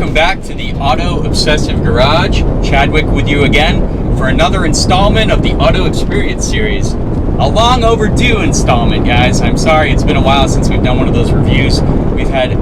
welcome back to the Auto Obsessive Garage. Chadwick with you again for another installment of the Auto Experience series. A long overdue installment, guys. I'm sorry, it's been a while since we've done one of those reviews. We've had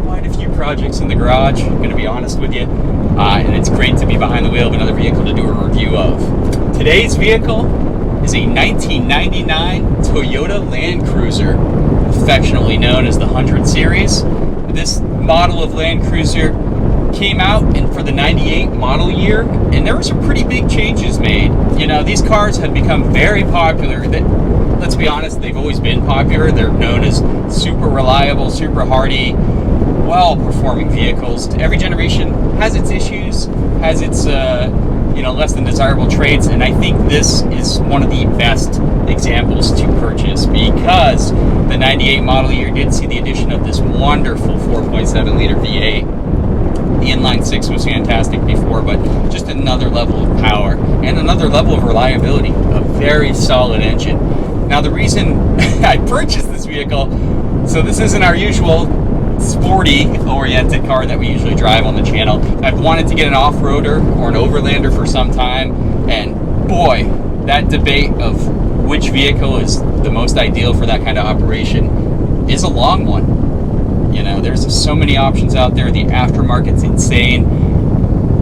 quite a few projects in the garage, I'm going to be honest with you. And it's great to be behind the wheel of another vehicle to do a review of. Today's vehicle is a 1999 Toyota Land Cruiser, affectionately known as the 100 Series. This model of Land Cruiser came out for the 98 model year, and there were some pretty big changes made. You know, these cars have become very popular. Let's be honest, they've always been popular. They're known as super reliable, super hardy, well-performing vehicles. Every generation has its issues, has its less than desirable traits, and I think this is one of the best examples to purchase because the 98 model year did see the addition of this wonderful 4.7 liter V8. The inline 6 was fantastic before, but just another level of power and another level of reliability. A very solid engine. Now, the reason I purchased this vehicle, so this isn't our usual sporty oriented car that we usually drive on the channel. I've wanted to get an off-roader or an overlander for some time, and boy, that debate of which vehicle is the most ideal for that kind of operation is a long one. You know, there's so many options out there. The aftermarket's insane,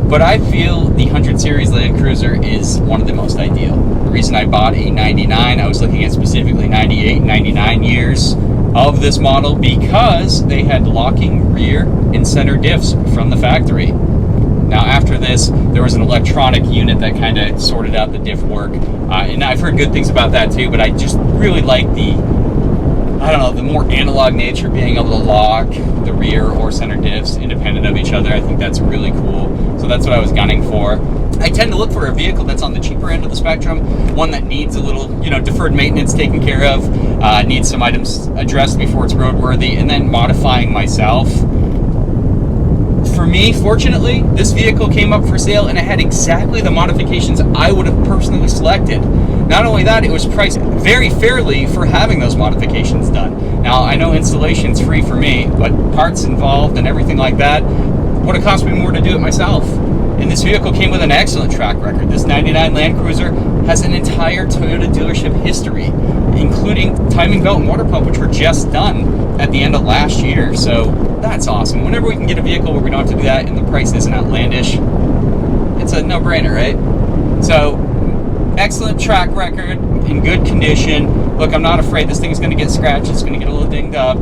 but I feel the 100 Series Land Cruiser is one of the most ideal. The reason I bought a 99, I was looking at specifically 98, 99 years of this model because they had locking rear and center diffs from the factory. Now, after this, there was an electronic unit that kind of sorted out the diff work, and I've heard good things about that too, but I just really like the more analog nature, being able to lock the rear or center diffs independent of each other. I think that's really cool, so that's what I was gunning for. I tend to look for a vehicle that's on the cheaper end of the spectrum, one that needs a little, deferred maintenance taken care of, needs some items addressed before it's roadworthy, and then modifying myself. For me, fortunately, this vehicle came up for sale and it had exactly the modifications I would have personally selected. Not only that, it was priced very fairly for having those modifications done. Now, I know installation's free for me, but parts involved and everything like that would have cost me more to do it myself. And this vehicle came with an excellent track record. This 99 Land Cruiser has an entire Toyota dealership history, including timing belt and water pump, which were just done at the end of last year. So that's awesome. Whenever we can get a vehicle where we don't have to do that and the price isn't outlandish, it's a no-brainer, right? So excellent track record, in good condition. Look, I'm not afraid this thing's going to get scratched. It's going to get a little dinged up.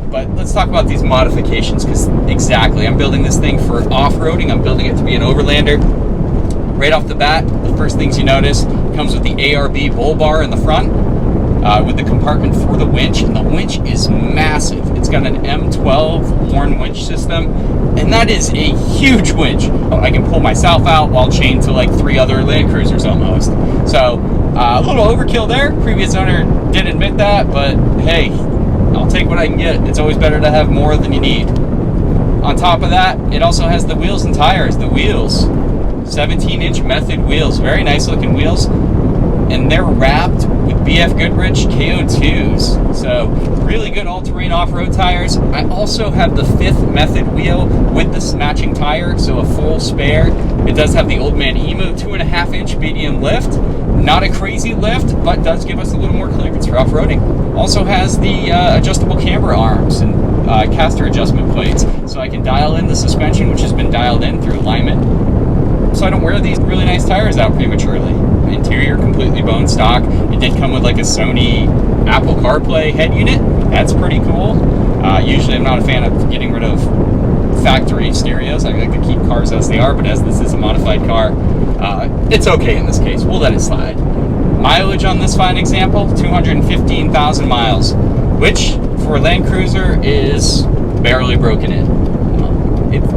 But let's talk about these modifications, because exactly, I'm building this thing for off-roading. I'm building it to be an overlander. Right off the bat, the first things you notice comes with the ARB bull bar in the front, with the compartment for the winch, and the winch is massive. It's got an M12 Warn winch system, and that is a huge winch. I can pull myself out while chained to like 3 other Land Cruisers almost. So a little overkill there. Previous owner did admit that, but hey, I'll take what I can get. It's always better to have more than you need. On top of that, it also has the wheels and tires. The wheels, 17-inch method wheels, very nice looking wheels, and they're wrapped with BF Goodrich KO2s. So really good all-terrain off-road tires. I also have the 5th method wheel with this matching tire, so a full spare. It does have the Old Man Emu 2.5-inch medium lift. Not a crazy lift, but does give us a little more clearance for off-roading. Also has the adjustable camber arms and caster adjustment plates, so I can dial in the suspension, which has been dialed in through alignment, so I don't wear these really nice tires out prematurely. Interior completely bone stock. It did come with like a Sony Apple CarPlay head unit. That's pretty cool. Usually I'm not a fan of getting rid of factory stereos. I like to keep cars as they are, but as this is a modified car, it's okay in this case. We'll let it slide. Mileage on this fine example, 215,000 miles, which for a Land Cruiser is barely broken in.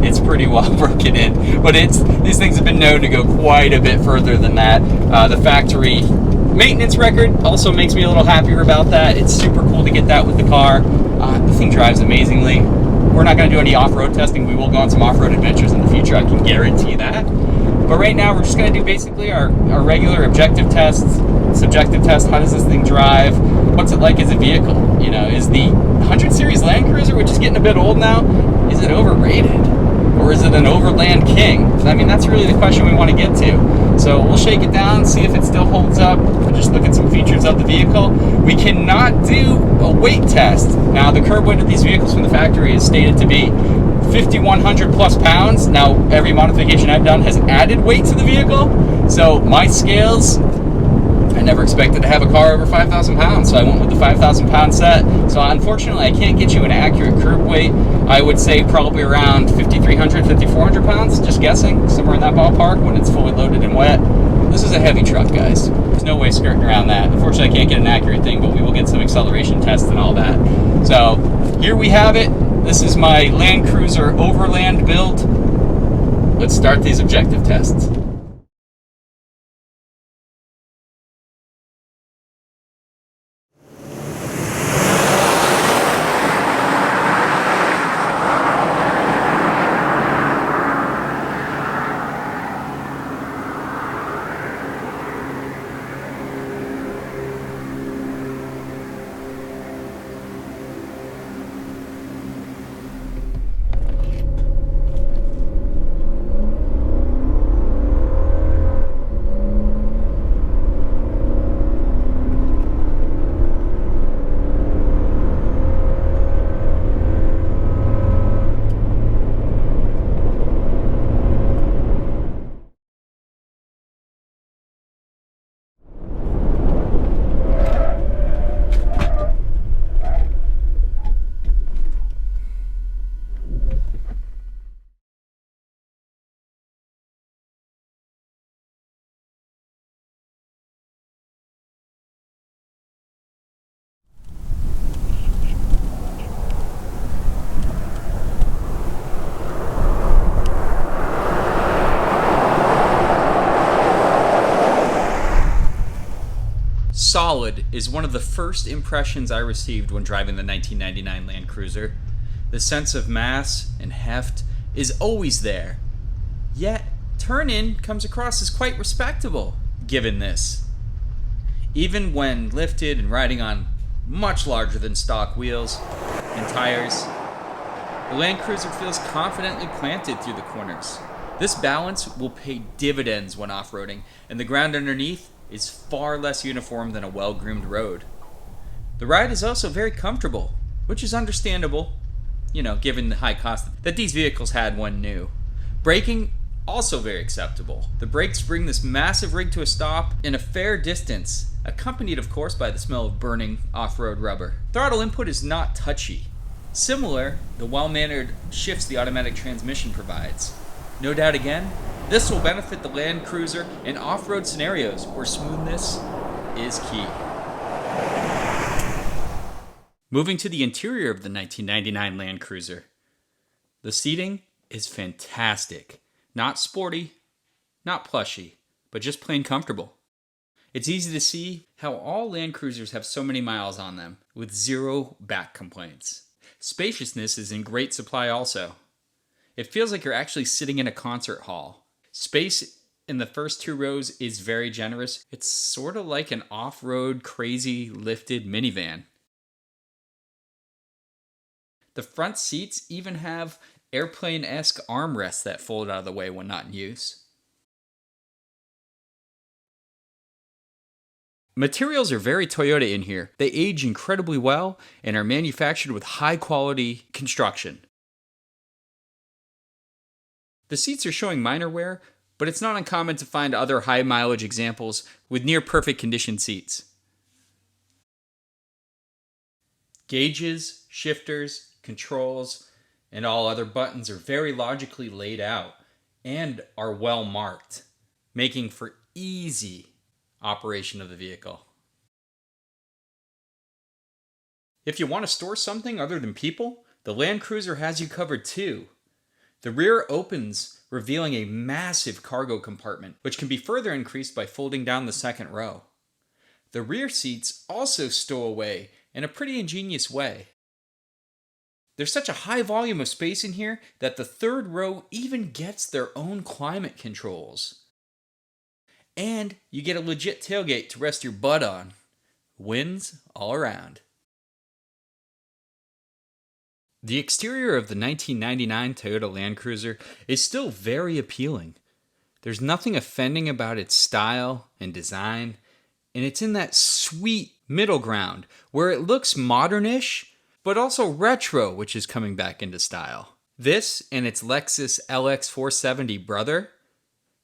It's pretty well broken in, but these things have been known to go quite a bit further than that. The factory maintenance record also makes me a little happier about that. It's super cool to get that with the car. The thing drives amazingly. We're not going to do any off-road testing. We will go on some off-road adventures in the future, I can guarantee that. But right now, we're just going to do basically our regular objective tests, subjective tests. How does this thing drive? What's it like as a vehicle? Is the 100 Series Land Cruiser, which is getting a bit old now, is it overrated? Or Overland King? I mean, that's really the question we want to get to. So we'll shake it down, see if it still holds up, and just look at some features of the vehicle. We cannot do a weight test. Now, the curb weight of these vehicles from the factory is stated to be 5,100 plus pounds. Now, every modification I've done has added weight to the vehicle. So my scales, I never expected to have a car over 5,000 pounds, so I went with the 5,000 pound set. So unfortunately, I can't get you an accurate curb weight. I would say probably around 5,300, 5,400 pounds, just guessing, somewhere in that ballpark when it's fully loaded and wet. This is a heavy truck, guys. There's no way skirting around that. Unfortunately, I can't get an accurate thing, but we will get some acceleration tests and all that. So here we have it. This is my Land Cruiser Overland build. Let's start these objective tests. Solid is one of the first impressions I received when driving the 1999 Land Cruiser. The sense of mass and heft is always there. Yet, turn-in comes across as quite respectable, given this. Even when lifted and riding on much larger than stock wheels and tires, the Land Cruiser feels confidently planted through the corners. This balance will pay dividends when off-roading, and the ground underneath is far less uniform than a well-groomed road. The ride is also very comfortable, which is understandable, given the high cost that these vehicles had when new. Braking, also very acceptable. The brakes bring this massive rig to a stop in a fair distance, accompanied of course by the smell of burning off-road rubber. Throttle input is not touchy. Similar, the well-mannered shifts the automatic transmission provides. No doubt again, this will benefit the Land Cruiser in off-road scenarios where smoothness is key. Moving to the interior of the 1999 Land Cruiser. The seating is fantastic. Not sporty, not plushy, but just plain comfortable. It's easy to see how all Land Cruisers have so many miles on them, with zero back complaints. Spaciousness is in great supply also. It feels like you're actually sitting in a concert hall. Space in the first two rows is very generous. It's sort of like an off-road, crazy, lifted minivan. The front seats even have airplane-esque armrests that fold out of the way when not in use. Materials are very Toyota in here. They age incredibly well and are manufactured with high-quality construction. The seats are showing minor wear, but it's not uncommon to find other high-mileage examples with near-perfect condition seats. Gauges, shifters, controls, and all other buttons are very logically laid out and are well marked, making for easy operation of the vehicle. If you want to store something other than people, the Land Cruiser has you covered too. The rear opens, revealing a massive cargo compartment, which can be further increased by folding down the second row. The rear seats also stow away in a pretty ingenious way. There's such a high volume of space in here that the third row even gets their own climate controls. And you get a legit tailgate to rest your butt on. Wins all around. The exterior of the 1999 Toyota Land Cruiser is still very appealing. There's nothing offending about its style and design, and it's in that sweet middle ground where it looks modernish, but also retro, which is coming back into style. This and its Lexus LX470 brother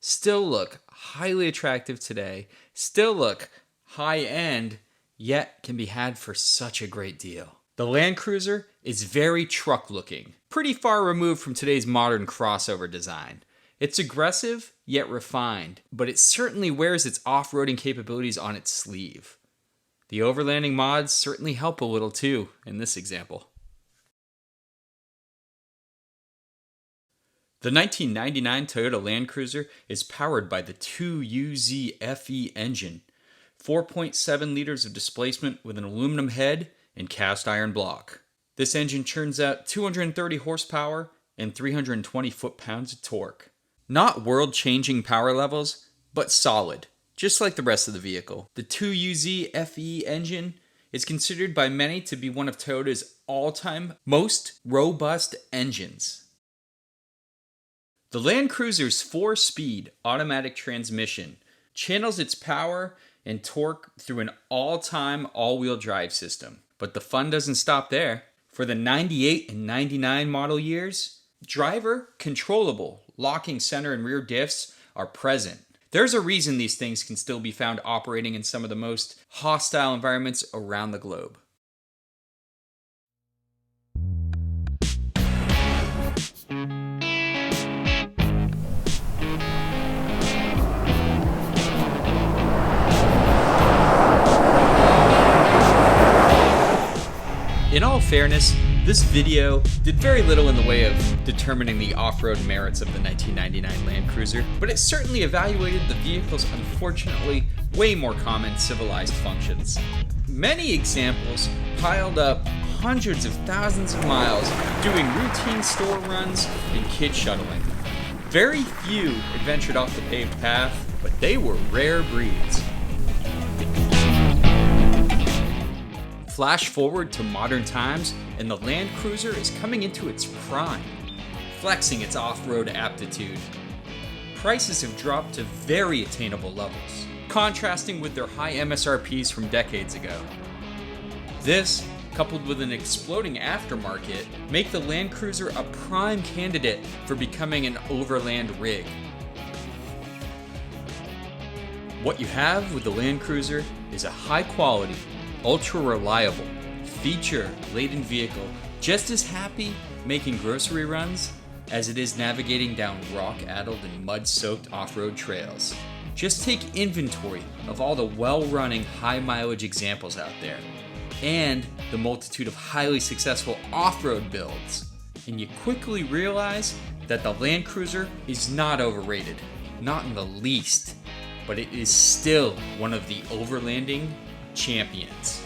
still look highly attractive today, still look high-end, yet can be had for such a great deal. The Land Cruiser is very truck-looking, pretty far removed from today's modern crossover design. It's aggressive, yet refined, but it certainly wears its off-roading capabilities on its sleeve. The overlanding mods certainly help a little too in this example. The 1999 Toyota Land Cruiser is powered by the 2UZ FE engine, 4.7 liters of displacement with an aluminum head and cast iron block. This engine churns out 230 horsepower and 320 foot-pounds of torque. Not world-changing power levels, but solid, just like the rest of the vehicle. The 2UZ FE engine is considered by many to be one of Toyota's all-time most robust engines. The Land Cruiser's 4-speed automatic transmission channels its power and torque through an all-time all-wheel drive system. But the fun doesn't stop there. For the 98 and 99 model years, driver controllable locking center and rear diffs are present. There's a reason these things can still be found operating in some of the most hostile environments around the globe. In all fairness, this video did very little in the way of determining the off-road merits of the 1999 Land Cruiser, but it certainly evaluated the vehicle's unfortunately way more common civilized functions. Many examples piled up hundreds of thousands of miles doing routine store runs and kit shuttling. Very few adventured off the paved path, but they were rare breeds. Flash forward to modern times, and the Land Cruiser is coming into its prime, flexing its off-road aptitude. Prices have dropped to very attainable levels, contrasting with their high MSRPs from decades ago. This, coupled with an exploding aftermarket, make the Land Cruiser a prime candidate for becoming an overland rig. What you have with the Land Cruiser is a high-quality, ultra-reliable, feature-laden vehicle just as happy making grocery runs as it is navigating down rock-addled and mud-soaked off-road trails. Just take inventory of all the well-running, high-mileage examples out there, and the multitude of highly successful off-road builds, and you quickly realize that the Land Cruiser is not overrated, not in the least, but it is still one of the overlanding champions.